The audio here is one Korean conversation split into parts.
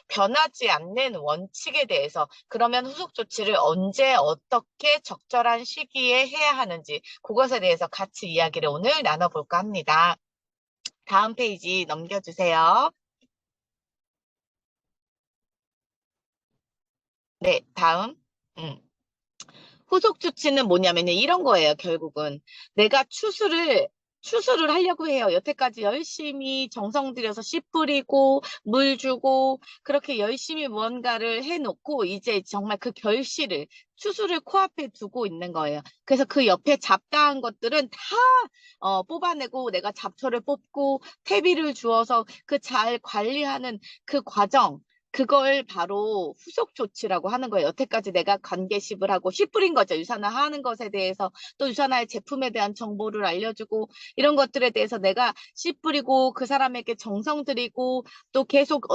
변하지 않는 원칙에 대해서 그러면 후속 조치를 언제 어떻게 적절한 시기에 해야 하는지 그것에 대해서 같이 이야기를 오늘 나눠볼까 합니다. 다음 페이지 넘겨주세요. 네, 다음. 음. 후속 조치는 뭐냐면요. 이런 거예요, 결국은. 내가 추수를 하려고 해요. 여태까지 열심히 정성 들여서 씨 뿌리고, 물 주고, 그렇게 열심히 무언가를 해놓고, 이제 정말 그 결실을, 추수를 코앞에 두고 있는 거예요. 그래서 그 옆에 잡다한 것들은 다, 뽑아내고, 내가 잡초를 뽑고, 퇴비를 주어서 그 잘 관리하는 그 과정, 그걸 바로 후속 조치라고 하는 거예요. 여태까지 내가 관계십을 하고 씨 뿌린 거죠. 유산화 하는 것에 대해서 또 유산화의 제품에 대한 정보를 알려주고 이런 것들에 대해서 내가 씨 뿌리고 그 사람에게 정성 들이고 또 계속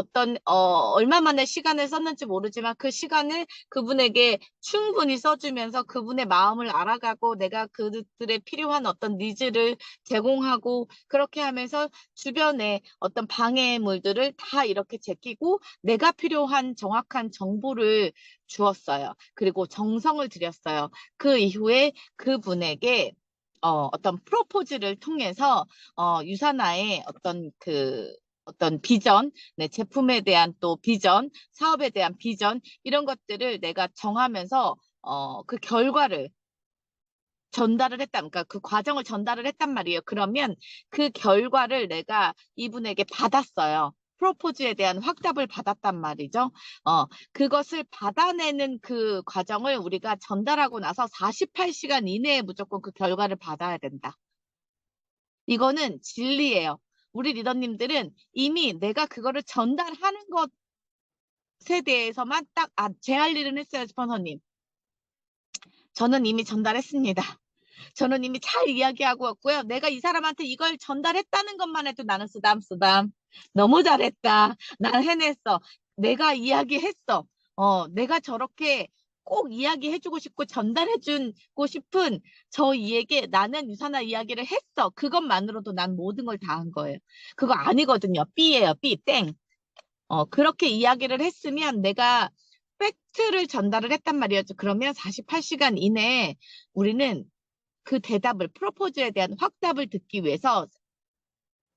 얼마 만에 시간을 썼는지 모르지만 그 시간을 그분에게 충분히 써주면서 그분의 마음을 알아가고 내가 그들의 필요한 어떤 니즈를 제공하고 그렇게 하면서 주변에 어떤 방해물들을 다 이렇게 제끼고 내가 필요한 정확한 정보를 주었어요. 그리고 정성을 들였어요. 그 이후에 그분에게 어떤 프로포즈를 통해서 유사나의 어떤 비전, 네, 제품에 대한 또 비전, 사업에 대한 비전 이런 것들을 내가 정하면서 그 결과를 전달을 했다. 그러니까 그 과정을 전달을 했단 말이에요. 그러면 그 결과를 내가 이분에게 받았어요. 프로포즈에 대한 확답을 받았단 말이죠. 그것을 받아내는 그 과정을 우리가 전달하고 나서 48시간 이내에 무조건 그 결과를 받아야 된다. 이거는 진리예요. 우리 리더님들은 이미 내가 그거를 전달하는 것에 대해서만 딱, 제 할 일은 했어요, 스폰서님. 저는 이미 전달했습니다. 저는 이미 잘 이야기하고 왔고요. 내가 이 사람한테 이걸 전달했다는 것만 해도 나는 쓰담쓰담. 너무 잘했다. 난 해냈어. 내가 이야기했어. 내가 저렇게 꼭 이야기해주고 싶고 전달해주고 싶은 저 이에게 나는 유산화 이야기를 했어. 그것만으로도 난 모든 걸 다 한 거예요. 그거 아니거든요. B예요. B, 땡. 그렇게 이야기를 했으면 내가 팩트를 전달을 했단 말이었죠. 그러면 48시간 이내에 우리는 그 대답을, 프로포즈에 대한 확답을 듣기 위해서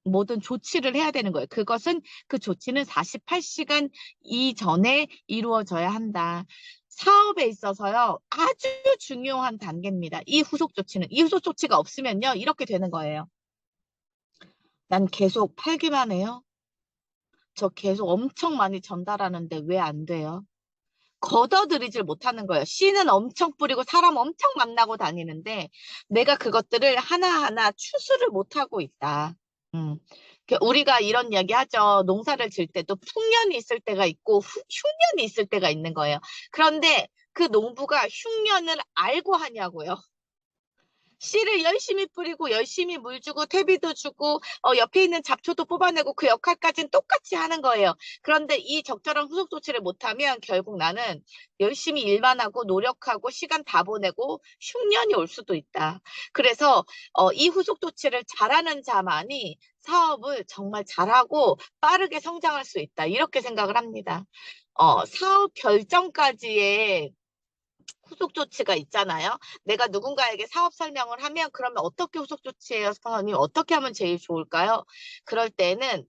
모든 조치를 해야 되는 거예요. 그 조치는 48시간 이전에 이루어져야 한다. 사업에 있어서요, 아주 중요한 단계입니다. 이 후속 조치는. 이 후속 조치가 없으면요, 이렇게 되는 거예요. 난 계속 팔기만 해요. 저 계속 엄청 많이 전달하는데 왜 안 돼요? 걷어들이질 못하는 거예요. 씨는 엄청 뿌리고 사람 엄청 만나고 다니는데 내가 그것들을 하나하나 추수를 못하고 있다. 음. 우리가 이런 이야기 하죠. 농사를 질 때도 풍년이 있을 때가 있고 흉년이 있을 때가 있는 거예요. 그런데 그 농부가 흉년을 알고 하냐고요. 씨를 열심히 뿌리고 열심히 물 주고 퇴비도 주고 옆에 있는 잡초도 뽑아내고 그 역할까지는 똑같이 하는 거예요. 그런데 이 적절한 후속 조치를 못하면 결국 나는 열심히 일만 하고 노력하고 시간 다 보내고 흉년이 올 수도 있다. 그래서 이 후속 조치를 잘하는 자만이 사업을 정말 잘하고 빠르게 성장할 수 있다. 이렇게 생각을 합니다. 사업 결정까지의 후속 조치가 있잖아요. 내가 누군가에게 사업 설명을 하면 그러면 어떻게 후속 조치해요, 스파님? 어떻게 하면 제일 좋을까요? 그럴 때는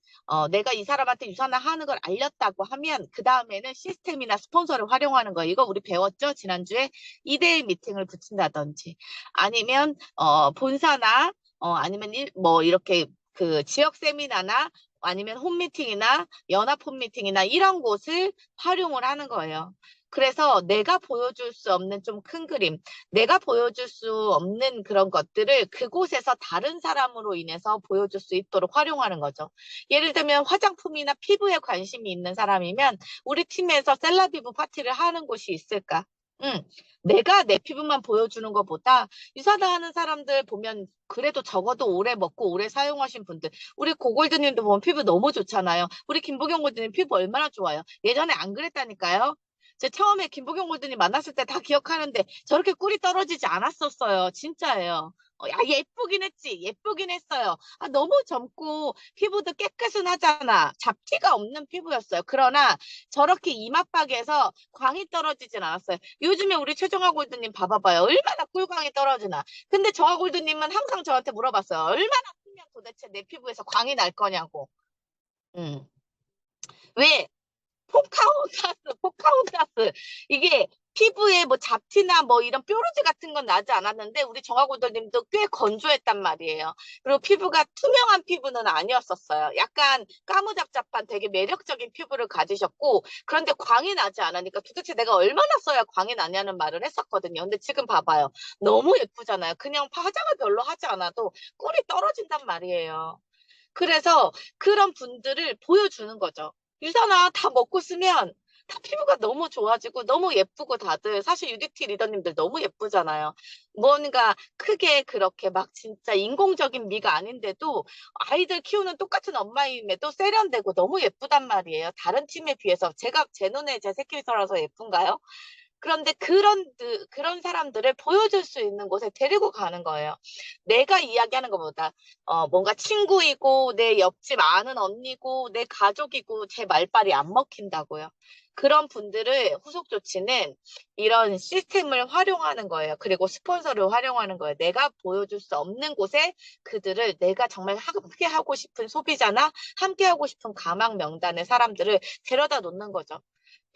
내가 이 사람한테 유산화 하는 걸 알렸다고 하면 그 다음에는 시스템이나 스폰서를 활용하는 거예요. 이거 우리 배웠죠? 지난주에 2대1 미팅을 붙인다든지 아니면 본사나 아니면 뭐 이렇게 그 지역 세미나나 아니면 홈미팅이나 연합 홈미팅이나 이런 곳을 활용을 하는 거예요. 그래서 내가 보여줄 수 없는 좀 큰 그림, 내가 보여줄 수 없는 그런 것들을 그곳에서 다른 사람으로 인해서 보여줄 수 있도록 활용하는 거죠. 예를 들면 화장품이나 피부에 관심이 있는 사람이면 우리 팀에서 셀라피부 파티를 하는 곳이 있을까? 응. 내가 내 피부만 보여주는 것보다 유사다 하는 사람들 보면 그래도 적어도 오래 먹고 오래 사용하신 분들 우리 고골드님도 보면 피부 너무 좋잖아요. 우리 김보경 골드님 피부 얼마나 좋아요. 예전에 안 그랬다니까요. 제 처음에 김보경 골드님 만났을 때 다 기억하는데 저렇게 꿀이 떨어지지 않았었어요. 진짜예요. 야, 예쁘긴 했지. 예쁘긴 했어요. 아, 너무 젊고 피부도 깨끗은 하잖아. 잡티가 없는 피부였어요. 그러나 저렇게 이마박에서 광이 떨어지진 않았어요. 요즘에 우리 최정화 골드님 봐봐봐요. 얼마나 꿀광이 떨어지나. 근데 정화 골드님은 항상 저한테 물어봤어요. 얼마나 크면 도대체 내 피부에서 광이 날 거냐고. 음. 왜? 포카혼타스. 이게 피부에 뭐 잡티나 뭐 이런 뾰루지 같은 건 나지 않았는데 우리 정화골드님도 꽤 건조했단 말이에요. 그리고 피부가 투명한 피부는 아니었었어요. 약간 까무잡잡한 되게 매력적인 피부를 가지셨고 그런데 광이 나지 않으니까 도대체 내가 얼마나 써야 광이 나냐는 말을 했었거든요. 근데 지금 봐봐요. 너무 예쁘잖아요. 그냥 화장을 별로 하지 않아도 꿀이 떨어진단 말이에요. 그래서 그런 분들을 보여주는 거죠. 유산아 다 먹고 쓰면 다 피부가 너무 좋아지고 너무 예쁘고 다들 사실 UDT 리더님들 너무 예쁘잖아요. 뭔가 크게 그렇게 막 진짜 인공적인 미가 아닌데도 아이들 키우는 똑같은 엄마임에도 세련되고 너무 예쁘단 말이에요. 다른 팀에 비해서 제가 제 눈에 제 새끼서라서 예쁜가요? 그런데 그런 사람들을 보여줄 수 있는 곳에 데리고 가는 거예요. 내가 이야기하는 것보다, 뭔가 친구이고, 내 옆집 아는 언니고, 내 가족이고, 제 말빨이 안 먹힌다고요. 그런 분들을 후속 조치는 이런 시스템을 활용하는 거예요. 그리고 스폰서를 활용하는 거예요. 내가 보여줄 수 없는 곳에 그들을 내가 정말 함께 하고 싶은 소비자나 함께 하고 싶은 가망 명단의 사람들을 데려다 놓는 거죠.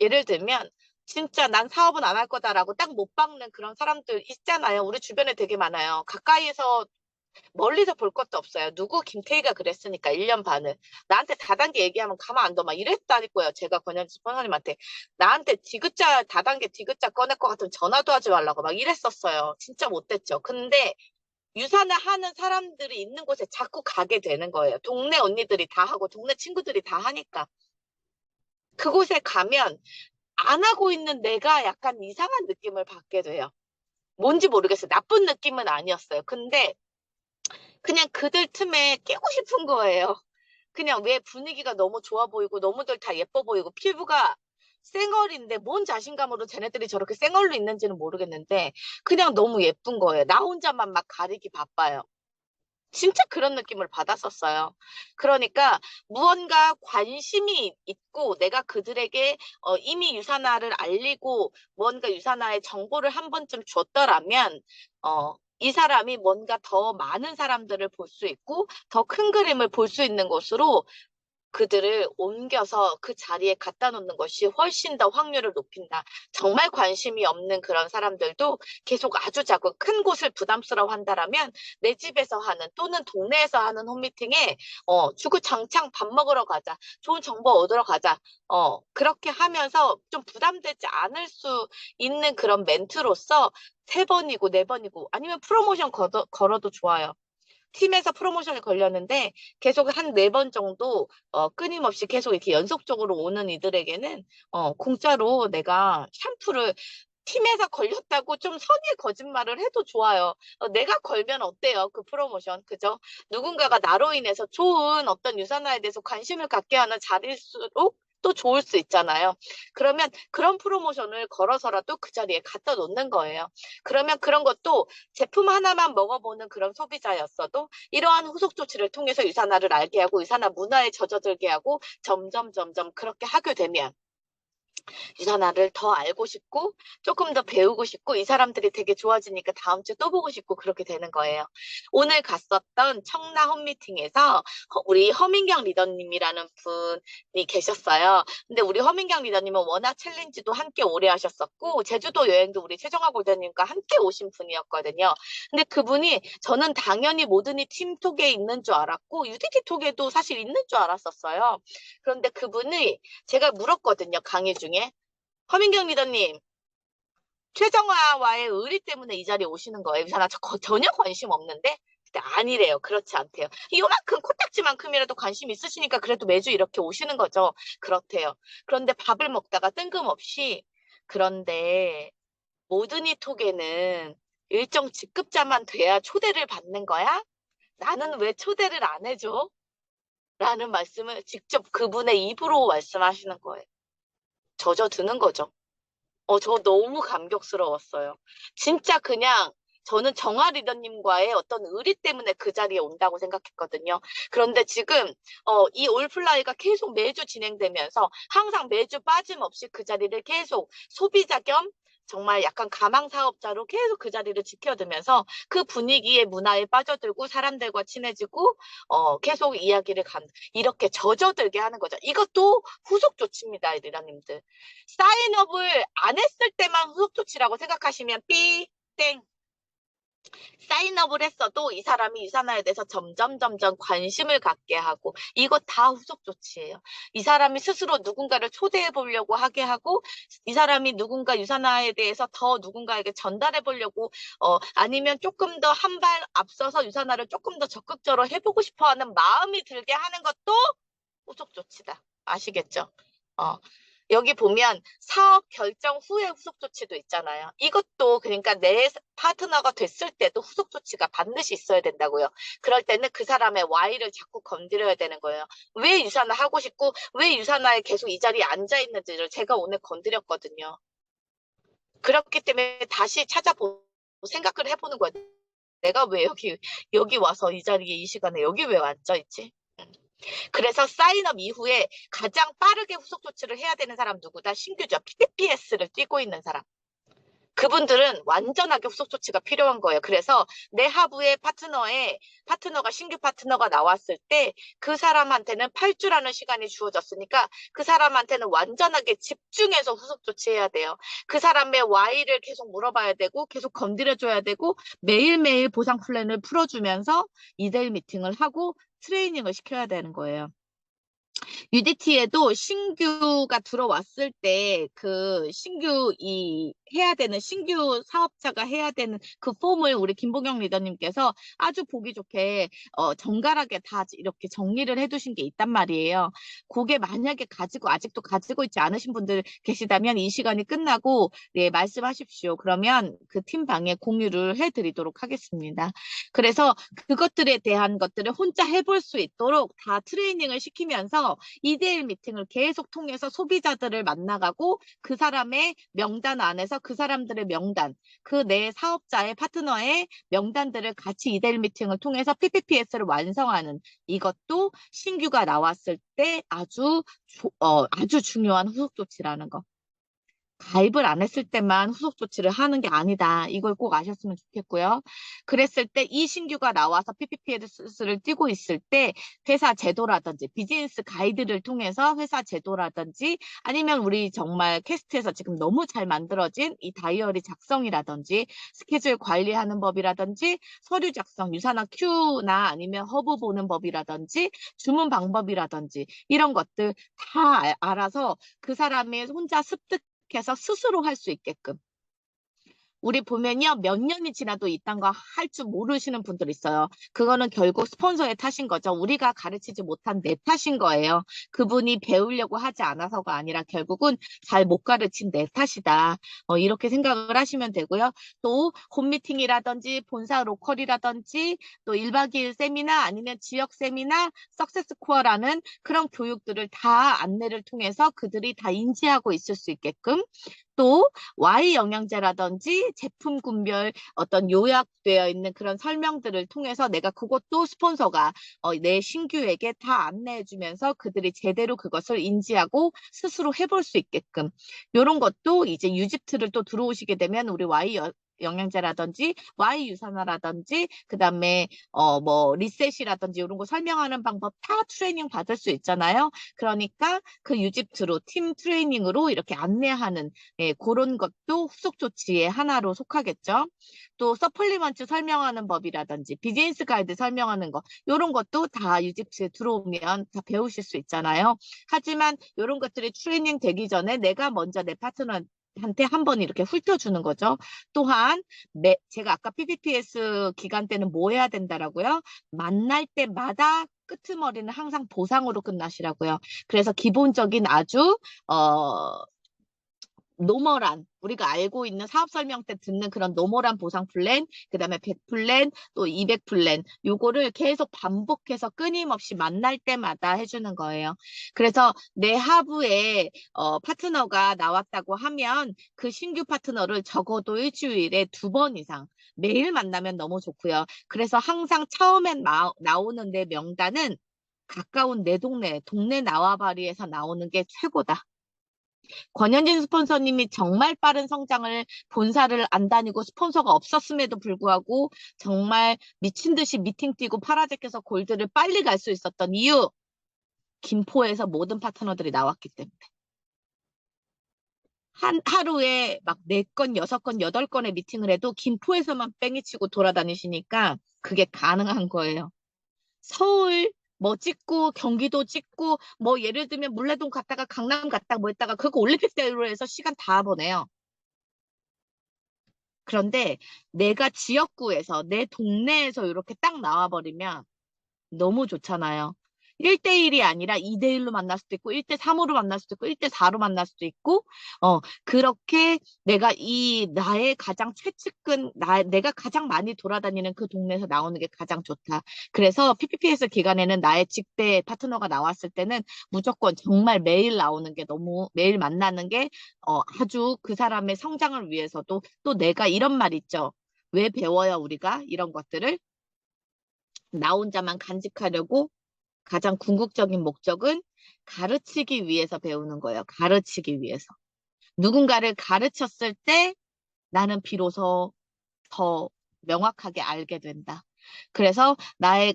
예를 들면 진짜 난 사업은 안 할 거다라고 딱 못 박는 그런 사람들 있잖아요. 우리 주변에 되게 많아요. 가까이에서 멀리서 볼 것도 없어요. 누구 김태희가 그랬으니까 1년 반을. 나한테 다단계 얘기하면 가만 안 둬. 막 이랬다니까요. 제가 권현지 스폰서님한테 나한테 디귿자 다단계 디귿자 꺼낼 것 같으면 전화도 하지 말라고 막 이랬었어요. 진짜 못됐죠. 근데 유산을 하는 사람들이 있는 곳에 자꾸 가게 되는 거예요. 동네 언니들이 다 하고 동네 친구들이 다 하니까. 그곳에 가면 안 하고 있는 내가 약간 이상한 느낌을 받게 돼요. 뭔지 모르겠어요. 나쁜 느낌은 아니었어요. 근데 그냥 그들 틈에 끼고 싶은 거예요. 그냥 왜 분위기가 너무 좋아 보이고 너무들 다 예뻐 보이고 피부가 쌩얼인데 뭔 자신감으로 쟤네들이 저렇게 쌩얼로 있는지는 모르겠는데 그냥 너무 예쁜 거예요. 나 혼자만 막 가리기 바빠요. 진짜 그런 느낌을 받았었어요. 그러니까 무언가 관심이 있고 내가 그들에게 이미 유산화를 알리고 무언가 유산화의 정보를 한 번쯤 줬더라면 이 사람이 뭔가 더 많은 사람들을 볼 수 있고 더 큰 그림을 볼 수 있는 곳으로 그들을 옮겨서 그 자리에 갖다 놓는 것이 훨씬 더 확률을 높인다. 정말 관심이 없는 그런 사람들도 계속 아주 작은 큰 곳을 부담스러워 한다라면 내 집에서 하는 또는 동네에서 하는 홈미팅에 주구장창 밥 먹으러 가자. 좋은 정보 얻으러 가자. 그렇게 하면서 좀 부담되지 않을 수 있는 그런 멘트로서 세 번이고 네 번이고 아니면 프로모션 걸어도 좋아요. 팀에서 프로모션이 걸렸는데 계속 한 네 번 정도 끊임없이 계속 이렇게 연속적으로 오는 이들에게는 공짜로 내가 샴푸를 팀에서 걸렸다고 좀 선의의 거짓말을 해도 좋아요. 내가 걸면 어때요? 그 프로모션. 그죠? 누군가가 나로 인해서 좋은 어떤 유산화에 대해서 관심을 갖게 하는 자리일수록 또 좋을 수 있잖아요. 그러면 그런 프로모션을 걸어서라도 그 자리에 갖다 놓는 거예요. 그러면 그런 것도 제품 하나만 먹어보는 그런 소비자였어도 이러한 후속 조치를 통해서 유산화를 알게 하고 유산화 문화에 젖어들게 하고 점점 그렇게 하게 되면 유산화를 더 알고 싶고 조금 더 배우고 싶고 이 사람들이 되게 좋아지니까 다음 주 또 보고 싶고 그렇게 되는 거예요. 오늘 갔었던 청라 홈미팅에서 우리 허민경 리더님이라는 분이 계셨어요. 근데 우리 허민경 리더님은 워낙 챌린지도 함께 오래 하셨었고 제주도 여행도 우리 최정화 골드님과 함께 오신 분이었거든요. 근데 그분이 저는 당연히 모든이 팀톡에 있는 줄 알았고 UDT 톡에도 사실 있는 줄 알았었어요. 그런데 그분이 제가 물었거든요. 강의 중에. 허민경 리더님, 최정화와의 의리 때문에 이 자리에 오시는 거예요. 그래서 나 전혀 관심 없는데? 근데 아니래요. 그렇지 않대요. 이만큼 코딱지만큼이라도 관심 있으시니까 그래도 매주 이렇게 오시는 거죠. 그렇대요. 그런데 밥을 먹다가 뜬금없이 그런데 모드니 톡에는 일정 직급자만 돼야 초대를 받는 거야? 나는 왜 초대를 안 해줘? 라는 말씀을 직접 그분의 입으로 말씀하시는 거예요. 젖어드는 거죠. 저 너무 감격스러웠어요. 진짜 그냥 저는 정아 리더님과의 어떤 의리 때문에 그 자리에 온다고 생각했거든요. 그런데 지금 이 올플라이가 계속 매주 진행되면서 항상 매주 빠짐없이 그 자리를 계속 소비자 겸 정말 약간 가망 사업자로 계속 그 자리를 지켜두면서 그 분위기의 문화에 빠져들고 사람들과 친해지고 계속 이야기를 이렇게 젖어들게 하는 거죠. 이것도 후속 조치입니다, 리더님들. 사인업을 안 했을 때만 후속 조치라고 생각하시면 삐, 땡. 사인업을 했어도 이 사람이 유산화에 대해서 점점 관심을 갖게 하고 이거 다 후속 조치예요. 이 사람이 스스로 누군가를 초대해 보려고 하게 하고 이 사람이 누군가 유산화에 대해서 더 누군가에게 전달해 보려고 아니면 조금 더 한 발 앞서서 유산화를 조금 더 적극적으로 해보고 싶어 하는 마음이 들게 하는 것도 후속 조치다. 아시겠죠? 어, 여기 보면 사업 결정 후에 후속 조치도 있잖아요. 이것도 그러니까 내 파트너가 됐을 때도 후속 조치가 반드시 있어야 된다고요. 그럴 때는 그 사람의 Y를 자꾸 건드려야 되는 거예요. 왜 유산화 하고 싶고 왜 유산화에 계속 이 자리에 앉아 있는지를 제가 오늘 건드렸거든요. 그렇기 때문에 다시 찾아보고 생각을 해보는 거예요. 내가 왜 여기 와서 이 자리에 이 시간에 여기 왜 앉아 있지? 그래서 사인업 이후에 가장 빠르게 후속 조치를 해야 되는 사람 누구다? 신규죠. PPS를 뛰고 있는 사람. 그분들은 완전하게 후속 조치가 필요한 거예요. 그래서 내 하부의 파트너가 신규 파트너가 나왔을 때 그 사람한테는 8주라는 시간이 주어졌으니까 그 사람한테는 완전하게 집중해서 후속 조치해야 돼요. 그 사람의 Y를 계속 물어봐야 되고 계속 건드려줘야 되고 매일매일 보상 플랜을 풀어주면서 2대1 미팅을 하고 트레이닝을 시켜야 되는 거예요. UDT에도 신규가 들어왔을 때 그 해야 되는 신규 사업자가 해야 되는 그 폼을 우리 김보경 리더님께서 아주 보기 좋게 정갈하게 다 이렇게 정리를 해두신 게 있단 말이에요. 그게 만약에 아직도 가지고 있지 않으신 분들 계시다면 이 시간이 끝나고 네, 말씀하십시오. 그러면 그 팀방에 공유를 해드리도록 하겠습니다. 그래서 그것들에 대한 것들을 혼자 해볼 수 있도록 다 트레이닝을 시키면서 2대1 미팅을 계속 통해서 소비자들을 만나가고 그 사람의 명단 안에서 그 사람들의 명단, 그 내 사업자의 파트너의 명단들을 같이 2대1 미팅을 통해서 PPPS를 완성하는 이것도 신규가 나왔을 때 아주 중요한 후속 조치라는 거. 가입을 안 했을 때만 후속 조치를 하는 게 아니다. 이걸 꼭 아셨으면 좋겠고요. 그랬을 때 이 신규가 나와서 PPPS를 띄고 있을 때 회사 제도라든지 비즈니스 가이드를 통해서 회사 제도라든지 아니면 우리 정말 캐스트에서 지금 너무 잘 만들어진 이 다이어리 작성이라든지 스케줄 관리하는 법이라든지 서류 작성, 유산화 큐나 아니면 허브 보는 법이라든지 주문 방법이라든지 이런 것들 다 알아서 그 사람이 혼자 습득해서 스스로 할 수 있게끔 우리 보면요, 몇 년이 지나도 이딴 거 할 줄 모르시는 분들 있어요. 그거는 결국 스폰서의 탓인 거죠. 우리가 가르치지 못한 내 탓인 거예요. 그분이 배우려고 하지 않아서가 아니라 결국은 잘 못 가르친 내 탓이다. 이렇게 생각을 하시면 되고요. 또 홈미팅이라든지 본사 로컬이라든지 또 1박 2일 세미나 아니면 지역 세미나 석세스 코어라는 그런 교육들을 다 안내를 통해서 그들이 다 인지하고 있을 수 있게끔 또 Y 영양제라든지 제품군별 어떤 요약되어 있는 그런 설명들을 통해서 내가 그것도 스폰서가 내 신규에게 다 안내해주면서 그들이 제대로 그것을 인지하고 스스로 해볼 수 있게끔 이런 것도 이제 유집트를 또 들어오시게 되면 우리 영양제라든지 Y 유산화라든지 그다음에 뭐 리셋이라든지 이런 거 설명하는 방법 다 트레이닝 받을 수 있잖아요. 그러니까 그 유집트로 팀 트레이닝으로 이렇게 안내하는 예, 그런 것도 후속 조치의 하나로 속하겠죠. 또 서플리먼트 설명하는 법이라든지 비즈니스 가이드 설명하는 거 이런 것도 다 유집트에 들어오면 다 배우실 수 있잖아요. 하지만 이런 것들이 트레이닝 되기 전에 내가 먼저 내 파트너한테 한번 이렇게 훑어주는 거죠. 또한 제가 아까 PPPS 기간 때는 뭐 해야 된다라고요? 만날 때마다 끄트머리는 항상 보상으로 끝나시라고요. 그래서 기본적인 아주 노멀한 우리가 알고 있는 사업 설명 때 듣는 그런 노멀한 보상 플랜, 그다음에 100 플랜, 또 200 플랜 요거를 계속 반복해서 끊임없이 만날 때마다 해주는 거예요. 그래서 내 하부에 파트너가 나왔다고 하면 그 신규 파트너를 적어도 일주일에 2번 이상 매일 만나면 너무 좋고요. 그래서 항상 처음에 나오는 내 명단은 가까운 내 동네 나와바리에서 나오는 게 최고다. 권현진 스폰서님이 정말 빠른 성장을 본사를 안 다니고 스폰서가 없었음에도 불구하고 정말 미친 듯이 미팅 뛰고 파라제께서 골드를 빨리 갈 수 있었던 이유, 김포에서 모든 파트너들이 나왔기 때문에. 하루에 막 4건, 6건, 8건의 미팅을 해도 김포에서만 뺑이 치고 돌아다니시니까 그게 가능한 거예요. 서울 뭐 찍고 경기도 찍고 뭐 예를 들면 물레동 갔다가 강남 갔다가 뭐 했다가 그거 올림픽대로 해서 시간 다 보내요. 그런데 내가 지역구에서 내 동네에서 이렇게 딱 나와버리면 너무 좋잖아요. 1대1이 아니라 2대1로 만날 수도 있고 1대3으로 만날 수도 있고 1대4로 만날 수도 있고 그렇게 내가 나의 가장 최측근 내가 가장 많이 돌아다니는 그 동네에서 나오는 게 가장 좋다. 그래서 PPPS 기간에는 나의 직대 파트너가 나왔을 때는 무조건 정말 매일 나오는 게 너무 매일 만나는 게 아주 그 사람의 성장을 위해서도 또 내가 이런 말 있죠. 왜 배워요 우리가 이런 것들을? 나 혼자만 간직하려고 가장 궁극적인 목적은 가르치기 위해서 배우는 거예요. 가르치기 위해서. 누군가를 가르쳤을 때 나는 비로소 더 명확하게 알게 된다. 그래서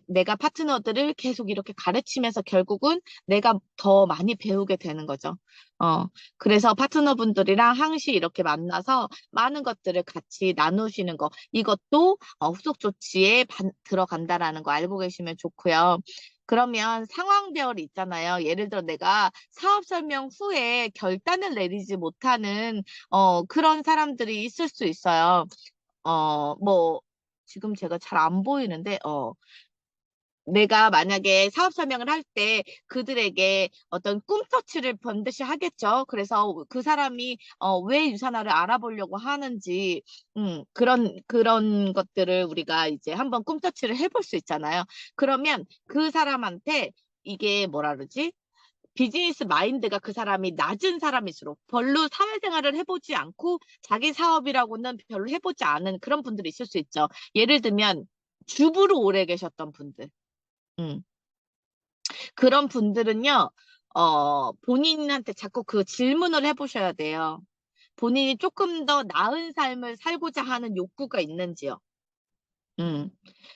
내가 파트너들을 계속 이렇게 가르치면서 결국은 내가 더 많이 배우게 되는 거죠. 그래서 파트너분들이랑 항시 이렇게 만나서 많은 것들을 같이 나누시는 거, 이것도 후속 조치에 들어간다라는 거 알고 계시면 좋고요. 그러면 상황별이 있잖아요. 예를 들어 내가 사업 설명 후에 결단을 내리지 못하는 그런 사람들이 있을 수 있어요. 뭐, 지금 제가 잘 안 보이는데, 내가 만약에 사업 설명을 할 때 그들에게 어떤 꿈터치를 반드시 하겠죠. 그래서 그 사람이, 왜 유산화를 알아보려고 하는지, 그런 것들을 우리가 이제 한번 꿈터치를 해볼 수 있잖아요. 그러면 그 사람한테 이게 뭐라 그러지? 비즈니스 마인드가 그 사람이 낮은 사람일수록 별로 사회생활을 해보지 않고 자기 사업이라고는 별로 해보지 않은 그런 분들이 있을 수 있죠. 예를 들면 주부로 오래 계셨던 분들. 음. 그런 분들은요, 본인한테 자꾸 그 질문을 해보셔야 돼요. 본인이 조금 더 나은 삶을 살고자 하는 욕구가 있는지요. 음.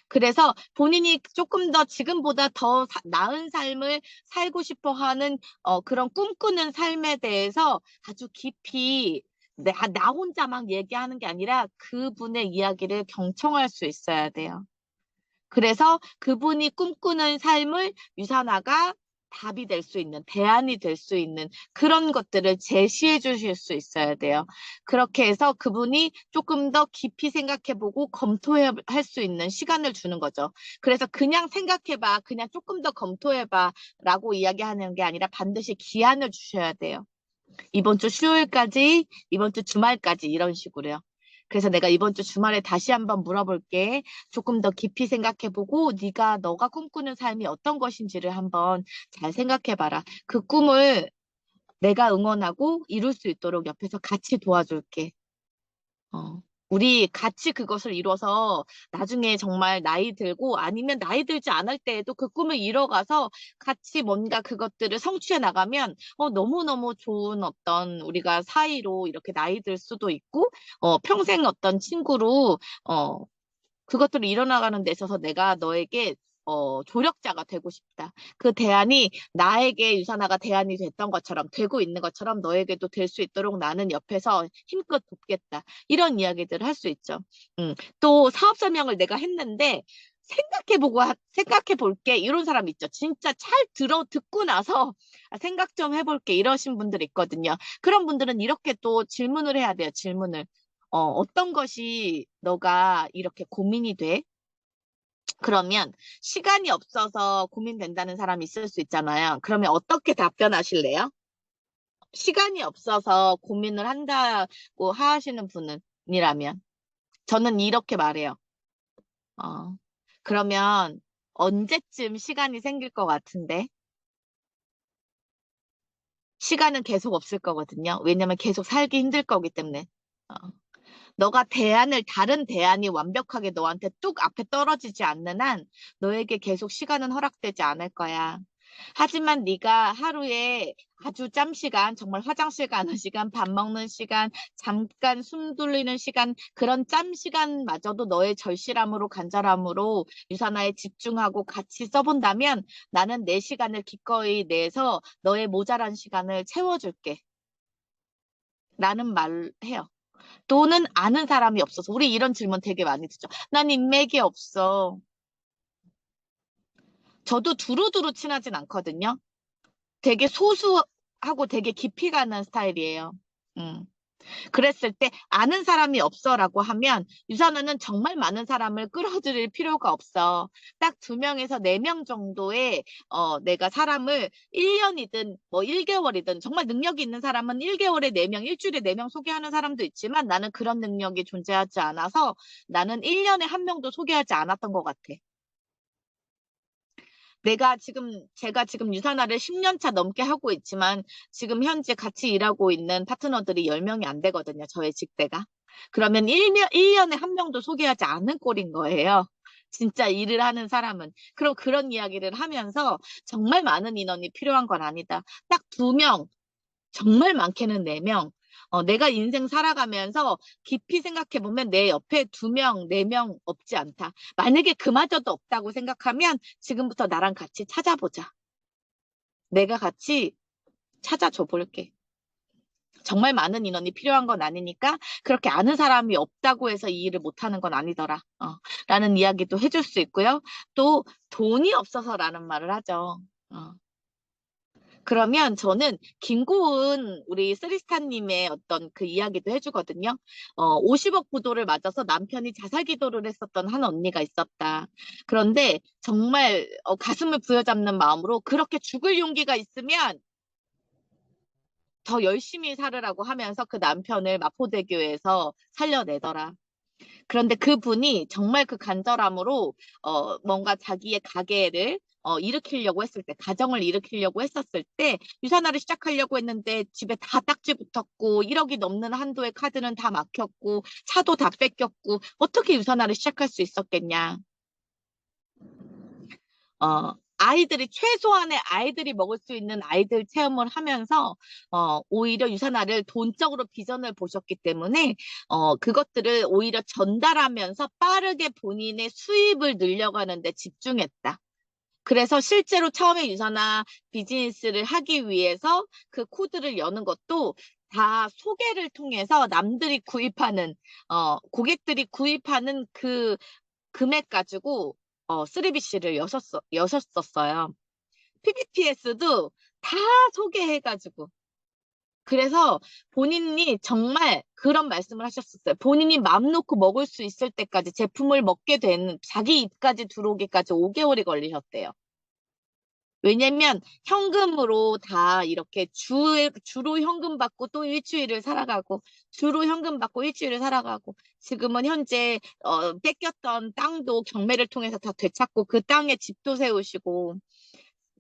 그래서 본인이 조금 더 지금보다 더 나은 삶을 살고 싶어 하는 그런 꿈꾸는 삶에 대해서 아주 깊이 나 혼자 막 얘기하는 게 아니라 그분의 이야기를 경청할 수 있어야 돼요. 그래서 그분이 꿈꾸는 삶을 유산화가 답이 될 수 있는, 대안이 될 수 있는 그런 것들을 제시해 주실 수 있어야 돼요. 그렇게 해서 그분이 조금 더 깊이 생각해보고 검토할 수 있는 시간을 주는 거죠. 그래서 그냥 생각해봐, 그냥 조금 더 검토해봐 라고 이야기하는 게 아니라 반드시 기한을 주셔야 돼요. 이번 주 수요일까지, 이번 주 주말까지 이런 식으로요. 그래서 내가 이번 주 주말에 다시 한번 물어볼게. 조금 더 깊이 생각해보고 너가 꿈꾸는 삶이 어떤 것인지를 한번 잘 생각해봐라. 그 꿈을 내가 응원하고 이룰 수 있도록 옆에서 같이 도와줄게. 우리 같이 그것을 이뤄서 나중에 정말 나이 들고 아니면 나이 들지 않을 때에도 그 꿈을 이뤄가서 같이 뭔가 그것들을 성취해 나가면 너무너무 좋은 어떤 우리가 사이로 이렇게 나이 들 수도 있고 평생 어떤 친구로 그것들을 이뤄나가는 데 있어서 내가 너에게 조력자가 되고 싶다. 그 대안이 나에게 유산화가 대안이 됐던 것처럼 되고 있는 것처럼 너에게도 될 수 있도록 나는 옆에서 힘껏 돕겠다. 이런 이야기들을 할 수 있죠. 또 사업 설명을 내가 했는데 생각해 볼게 이런 사람 있죠. 진짜 잘 듣고 나서 생각 좀 해볼게 이러신 분들 있거든요. 그런 분들은 이렇게 또 질문을 해야 돼요. 질문을. 어떤 것이 너가 이렇게 고민이 돼? 그러면 시간이 없어서 고민된다는 사람이 있을 수 있잖아요. 그러면 어떻게 답변하실래요? 시간이 없어서 고민을 한다고 하시는 분이라면 저는 이렇게 말해요. 어, 그러면 언제쯤 시간이 생길 것 같은데? 시간은 계속 없을 거거든요. 왜냐면 계속 살기 힘들 거기 때문에. 어. 너가 다른 대안이 완벽하게 너한테 뚝 앞에 떨어지지 않는 한 너에게 계속 시간은 허락되지 않을 거야. 하지만 네가 하루에 아주 짬 시간, 정말 화장실 가는 시간, 밥 먹는 시간, 잠깐 숨 돌리는 시간, 그런 짬 시간마저도 너의 절실함으로 간절함으로 유산화에 집중하고 같이 써본다면 나는 내 시간을 기꺼이 내서 너의 모자란 시간을 채워줄게. 라는 말해요. 또는 아는 사람이 없어서. 우리 이런 질문 되게 많이 듣죠. 난 인맥이 없어. 저도 두루두루 친하진 않거든요. 되게 소수하고 되게 깊이 가는 스타일이에요. 음. 그랬을 때 아는 사람이 없어라고 하면 유산호는 정말 많은 사람을 끌어들일 필요가 없어. 딱 2명에서 4명 정도의 내가 사람을 1년이든 뭐 1개월이든 정말 능력이 있는 사람은 1개월에 4명, 일주일에 4명 소개하는 사람도 있지만 나는 그런 능력이 존재하지 않아서 나는 1년에 1명도 소개하지 않았던 것 같아. 제가 지금 유산화를 10년 차 넘게 하고 있지만 지금 현재 같이 일하고 있는 파트너들이 10명이 안 되거든요. 저의 직대가. 그러면 1년에 1명도 소개하지 않은 꼴인 거예요. 진짜 일을 하는 사람은. 그럼 그런 이야기를 하면서 정말 많은 인원이 필요한 건 아니다. 딱 2명, 정말 많게는 4명. 내가 인생 살아가면서 깊이 생각해보면 내 옆에 2명, 4명 없지 않다. 만약에 그마저도 없다고 생각하면 지금부터 나랑 같이 찾아보자. 내가 같이 찾아줘 볼게. 정말 많은 인원이 필요한 건 아니니까 그렇게 아는 사람이 없다고 해서 이 일을 못하는 건 아니더라. 라는 이야기도 해줄 수 있고요. 또 돈이 없어서라는 말을 하죠. 그러면 저는 김고은 우리 쓰리스타님의 어떤 그 이야기도 해주거든요. 50억 부도를 맞아서 남편이 자살 기도를 했었던 한 언니가 있었다. 그런데 정말 가슴을 부여잡는 마음으로 그렇게 죽을 용기가 있으면 더 열심히 살으라고 하면서 그 남편을 마포대교에서 살려내더라. 그런데 그분이 정말 그 간절함으로 뭔가 자기의 가게를 일으키려고 했을 때, 가정을 일으키려고 했었을 때, 유산화를 시작하려고 했는데 집에 다 딱지 붙었고, 1억이 넘는 한도의 카드는 다 막혔고, 차도 다 뺏겼고, 어떻게 유산화를 시작할 수 있었겠냐. 최소한의 아이들이 먹을 수 있는 아이들 체험을 하면서, 오히려 유산화를 돈적으로 비전을 보셨기 때문에, 그것들을 오히려 전달하면서 빠르게 본인의 수입을 늘려가는 데 집중했다. 그래서 실제로 처음에 유산화 비즈니스를 하기 위해서 그 코드를 여는 것도 다 소개를 통해서 남들이 구입하는, 고객들이 구입하는 그 금액 가지고 3BC를 여셨었어요. PBTS도 다 소개해가지고. 그래서 본인이 정말 그런 말씀을 하셨었어요. 본인이 맘 놓고 먹을 수 있을 때까지 제품을 먹게 되는 자기 입까지 들어오기까지 5개월이 걸리셨대요. 왜냐면 현금으로 다 이렇게 주로 현금 받고 또 일주일을 살아가고 주로 현금 받고 일주일을 살아가고 지금은 현재 뺏겼던 땅도 경매를 통해서 다 되찾고 그 땅에 집도 세우시고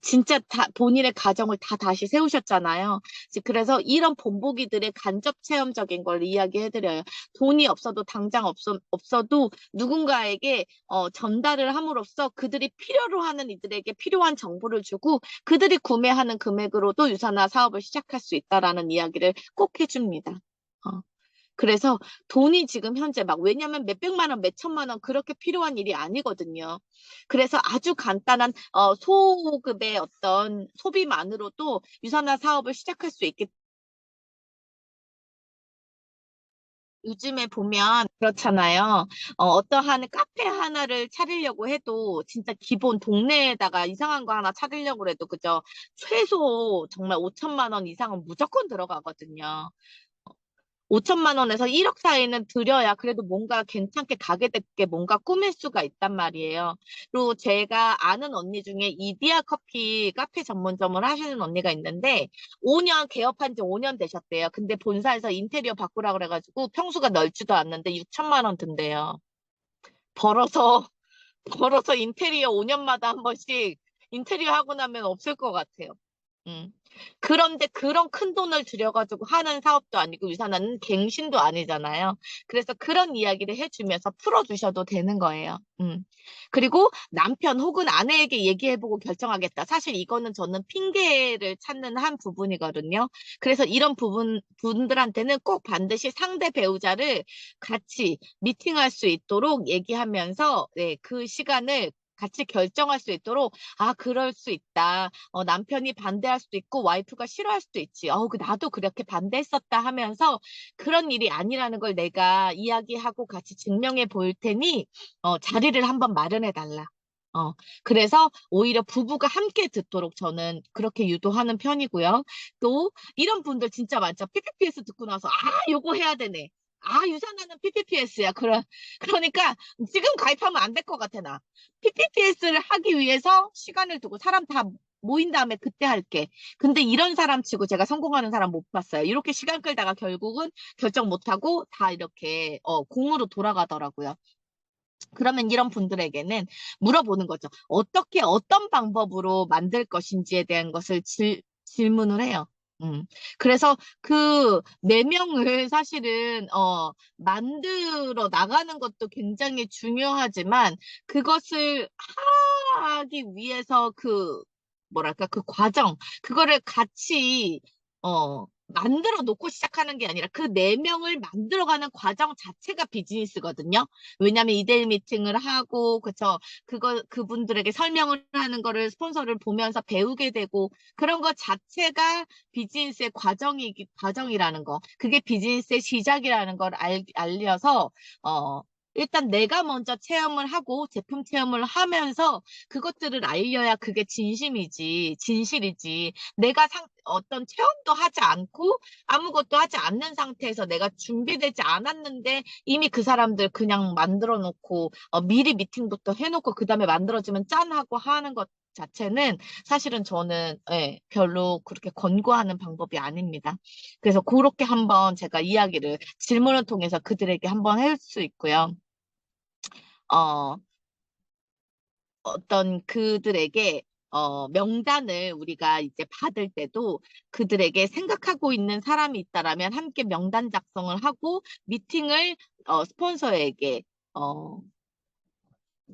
진짜 다 본인의 가정을 다 다시 세우셨잖아요. 그래서 이런 본보기들의 간접 체험적인 걸 이야기해드려요. 돈이 없어도 당장 없어도 누군가에게 전달을 함으로써 그들이 필요로 하는 이들에게 필요한 정보를 주고 그들이 구매하는 금액으로도 유산화 사업을 시작할 수 있다라는 이야기를 꼭 해줍니다. 어. 그래서 돈이 지금 현재 왜냐면 몇백만 원, 몇천만 원 그렇게 필요한 일이 아니거든요. 그래서 아주 간단한 소급의 어떤 소비만으로도 유산화 사업을 시작할 수 있기 요즘에 보면 그렇잖아요. 어떠한 카페 하나를 차리려고 해도 진짜 기본 동네에다가 이상한 거 하나 차리려고 해도 그죠? 최소 정말 5천만 원 이상은 무조건 들어가거든요. 5천만 원에서 1억 사이는 들여야 그래도 뭔가 괜찮게 가게 될 게 뭔가 꾸밀 수가 있단 말이에요. 그리고 제가 아는 언니 중에 이디야 커피 카페 전문점을 하시는 언니가 있는데 5년 개업한 지 5년 되셨대요. 근데 본사에서 인테리어 바꾸라 그래가지고 평수가 넓지도 않는데 6천만 원 든대요. 벌어서 벌어서 인테리어 5년마다 한 번씩 인테리어 하고 나면 없을 것 같아요. 음. 그런데 그런 큰 돈을 들여가지고 하는 사업도 아니고 유산하는 갱신도 아니잖아요. 그래서 그런 이야기를 해주면서 풀어주셔도 되는 거예요. 그리고 남편 혹은 아내에게 얘기해보고 결정하겠다. 사실 이거는 저는 핑계를 찾는 한 부분이거든요. 그래서 이런 분들한테는 꼭 반드시 상대 배우자를 같이 미팅할 수 있도록 얘기하면서 네, 그 시간을 같이 결정할 수 있도록 그럴 수 있다. 남편이 반대할 수도 있고 와이프가 싫어할 수도 있지. 나도 그렇게 반대했었다 하면서 그런 일이 아니라는 걸 내가 이야기하고 같이 증명해 볼 테니 자리를 한번 마련해 달라. 그래서 오히려 부부가 함께 듣도록 저는 그렇게 유도하는 편이고요. 또 이런 분들 진짜 많죠. PPPS 듣고 나서 요거 해야 되네. 유산하는 PPPS야. 그러니까 지금 가입하면 안 될 것 같아, 나. PPPS를 하기 위해서 시간을 두고 사람 다 모인 다음에 그때 할게. 근데 이런 사람 치고 제가 성공하는 사람 못 봤어요. 이렇게 시간 끌다가 결국은 결정 못하고 다 이렇게 공으로 돌아가더라고요. 그러면 이런 분들에게는 물어보는 거죠. 어떤 방법으로 만들 것인지에 대한 것을 질문을 해요. 그래서 그 4명을 사실은, 만들어 나가는 것도 굉장히 중요하지만 그것을 하기 위해서 뭐랄까, 그 과정, 그거를 같이, 만들어 놓고 시작하는 게 아니라 그 4명을 만들어가는 과정 자체가 비즈니스거든요. 왜냐면 2대1 미팅을 하고, 그쵸. 그분들에게 설명을 하는 거를 스폰서를 보면서 배우게 되고, 그런 것 자체가 비즈니스의 과정이라는 거. 그게 비즈니스의 시작이라는 걸 알려서, 일단 내가 먼저 체험을 하고 제품 체험을 하면서 그것들을 알려야 그게 진실이지. 내가 어떤 체험도 하지 않고 아무것도 하지 않는 상태에서 내가 준비되지 않았는데 이미 그 사람들 그냥 만들어 놓고 미리 미팅부터 해놓고 그 다음에 만들어지면 짠 하고 하는 것 자체는 사실은 저는 별로 그렇게 권고하는 방법이 아닙니다. 그래서 그렇게 한번 제가 질문을 통해서 그들에게 한번 할 수 있고요. 어, 어떤 그들에게 명단을 우리가 이제 받을 때도 그들에게 생각하고 있는 사람이 있다라면 함께 명단 작성을 하고 미팅을 스폰서에게 어,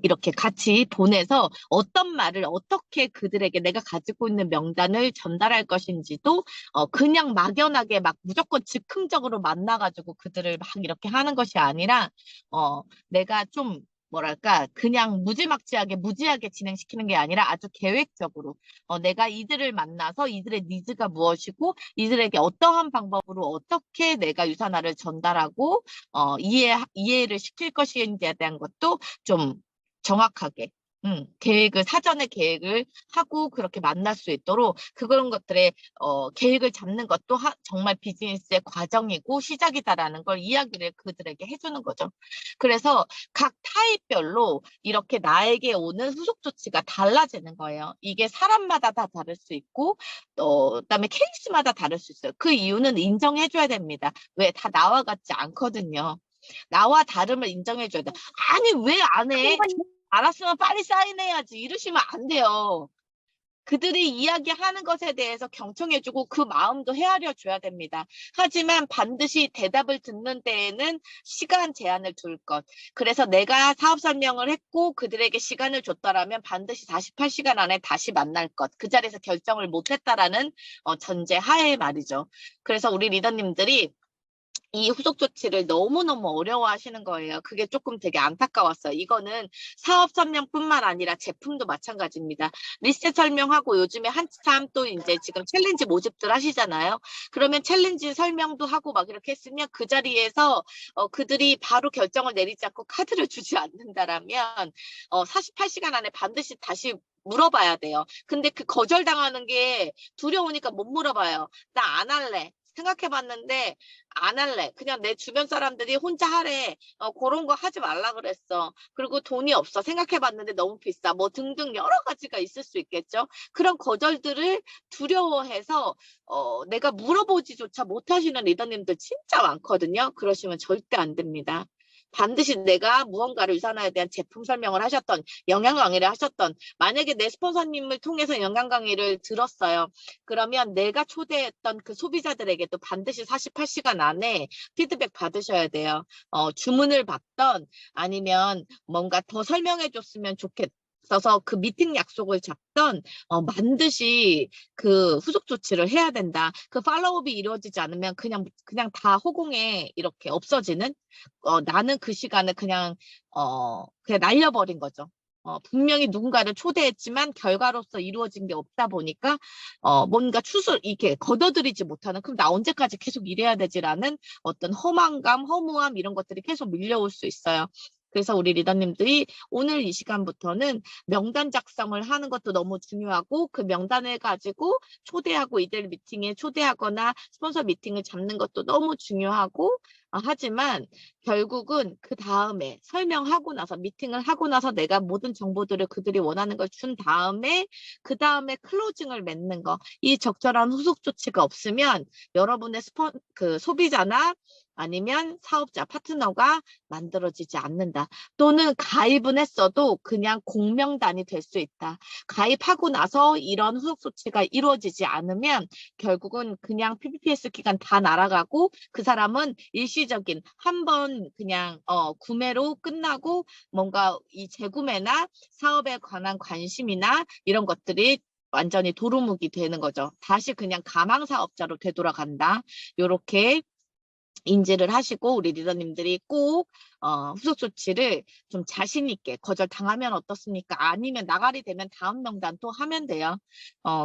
이렇게 같이 보내서 어떤 말을 어떻게 그들에게 내가 가지고 있는 명단을 전달할 것인지도 그냥 막연하게 막 무조건 즉흥적으로 만나가지고 그들을 막 이렇게 하는 것이 아니라 내가 좀 뭐랄까 그냥 무지하게 진행시키는 게 아니라 아주 계획적으로 내가 이들을 만나서 이들의 니즈가 무엇이고 이들에게 어떠한 방법으로 어떻게 내가 유산화를 전달하고 이해를 시킬 것인지에 대한 것도 좀 정확하게 사전에 계획을 하고 그렇게 만날 수 있도록 그런 것들의 계획을 잡는 것도 정말 비즈니스의 과정이고 시작이다라는 걸 이야기를 그들에게 해주는 거죠. 그래서 각 타입별로 이렇게 나에게 오는 후속 조치가 달라지는 거예요. 이게 사람마다 다 다를 수 있고 그다음에 케이스마다 다를 수 있어요. 그 이유는 인정해줘야 됩니다. 왜? 다 나와 같지 않거든요. 나와 다름을 인정해줘야 돼. 아니, 왜 안 해? 알았으면 빨리 사인해야지. 이러시면 안 돼요. 그들이 이야기하는 것에 대해서 경청해주고 그 마음도 헤아려 줘야 됩니다. 하지만 반드시 대답을 듣는 데에는 시간 제한을 둘 것. 그래서 내가 사업 설명을 했고 그들에게 시간을 줬더라면 반드시 48시간 안에 다시 만날 것. 그 자리에서 결정을 못했다라는 전제 하에 말이죠. 그래서 우리 리더님들이 이 후속 조치를 너무너무 어려워하시는 거예요. 그게 조금 되게 안타까웠어요. 이거는 사업 설명뿐만 아니라 제품도 마찬가지입니다. 리스트 설명하고 요즘에 한참 또 이제 지금 챌린지 모집들 하시잖아요. 그러면 챌린지 설명도 하고 막 이렇게 했으면 그 자리에서 그들이 바로 결정을 내리지 않고 카드를 주지 않는다라면 48시간 안에 반드시 다시 물어봐야 돼요. 근데 그 거절당하는 게 두려우니까 못 물어봐요. 나 안 할래. 생각해봤는데 안 할래. 그냥 내 주변 사람들이 혼자 하래. 그런 거 하지 말라 그랬어. 그리고 돈이 없어. 생각해봤는데 너무 비싸. 뭐 등등 여러 가지가 있을 수 있겠죠. 그런 거절들을 두려워해서 내가 물어보지조차 못하시는 리더님들 진짜 많거든요. 그러시면 절대 안 됩니다. 반드시 내가 무언가를 유산화에 대한 제품 설명을 하셨던, 영양 강의를 하셨던, 만약에 내 스폰서님을 통해서 영양 강의를 들었어요. 그러면 내가 초대했던 그 소비자들에게도 반드시 48시간 안에 피드백 받으셔야 돼요. 주문을 받던 아니면 뭔가 더 설명해 줬으면 좋겠어서 그 미팅 약속을 잡던 반드시 그 후속 조치를 해야 된다. 그 팔로우업이 이루어지지 않으면 그냥 다 허공에 이렇게 없어지는 나는 그 시간을 그냥 날려버린 거죠. 분명히 누군가를 초대했지만 결과로서 이루어진 게 없다 보니까 뭔가 이렇게 걷어들이지 못하는 그럼 나 언제까지 계속 일해야 되지라는 어떤 허망감, 허무함 이런 것들이 계속 밀려올 수 있어요. 그래서 우리 리더님들이 오늘 이 시간부터는 명단 작성을 하는 것도 너무 중요하고 그 명단을 가지고 초대하고 이들 미팅에 초대하거나 스폰서 미팅을 잡는 것도 너무 중요하고 하지만 결국은 그 다음에 설명하고 나서 미팅을 하고 나서 내가 모든 정보들을 그들이 원하는 걸 준 다음에 그 다음에 클로징을 맺는 거 이 적절한 후속 조치가 없으면 여러분의 그 소비자나 아니면 사업자 파트너가 만들어지지 않는다. 또는 가입은 했어도 그냥 공명단이 될 수 있다. 가입하고 나서 이런 후속 조치가 이루어지지 않으면 결국은 그냥 PPPS 기간 다 날아가고 그 사람은 일시적인 한 번 그냥 구매로 끝나고 뭔가 이 재구매나 사업에 관한 관심이나 이런 것들이 완전히 도루묵이 되는 거죠. 다시 그냥 가망사업자로 되돌아간다. 요렇게 인지를 하시고 우리 리더님들이 꼭 후속 조치를 좀 자신 있게 거절당하면 어떻습니까? 아니면 나가리 되면 다음 명단 또 하면 돼요.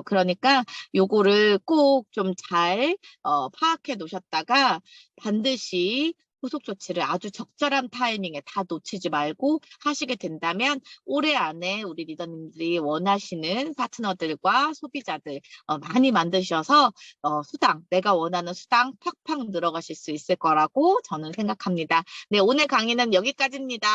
그러니까 요거를 꼭 좀 잘 파악해 놓으셨다가 반드시 후속 조치를 아주 적절한 타이밍에 다 놓치지 말고 하시게 된다면 올해 안에 우리 리더님들이 원하시는 파트너들과 소비자들 많이 만드셔서 내가 원하는 수당 팍팍 늘어가실 수 있을 거라고 저는 생각합니다. 네, 오늘 강의는 여기까지입니다.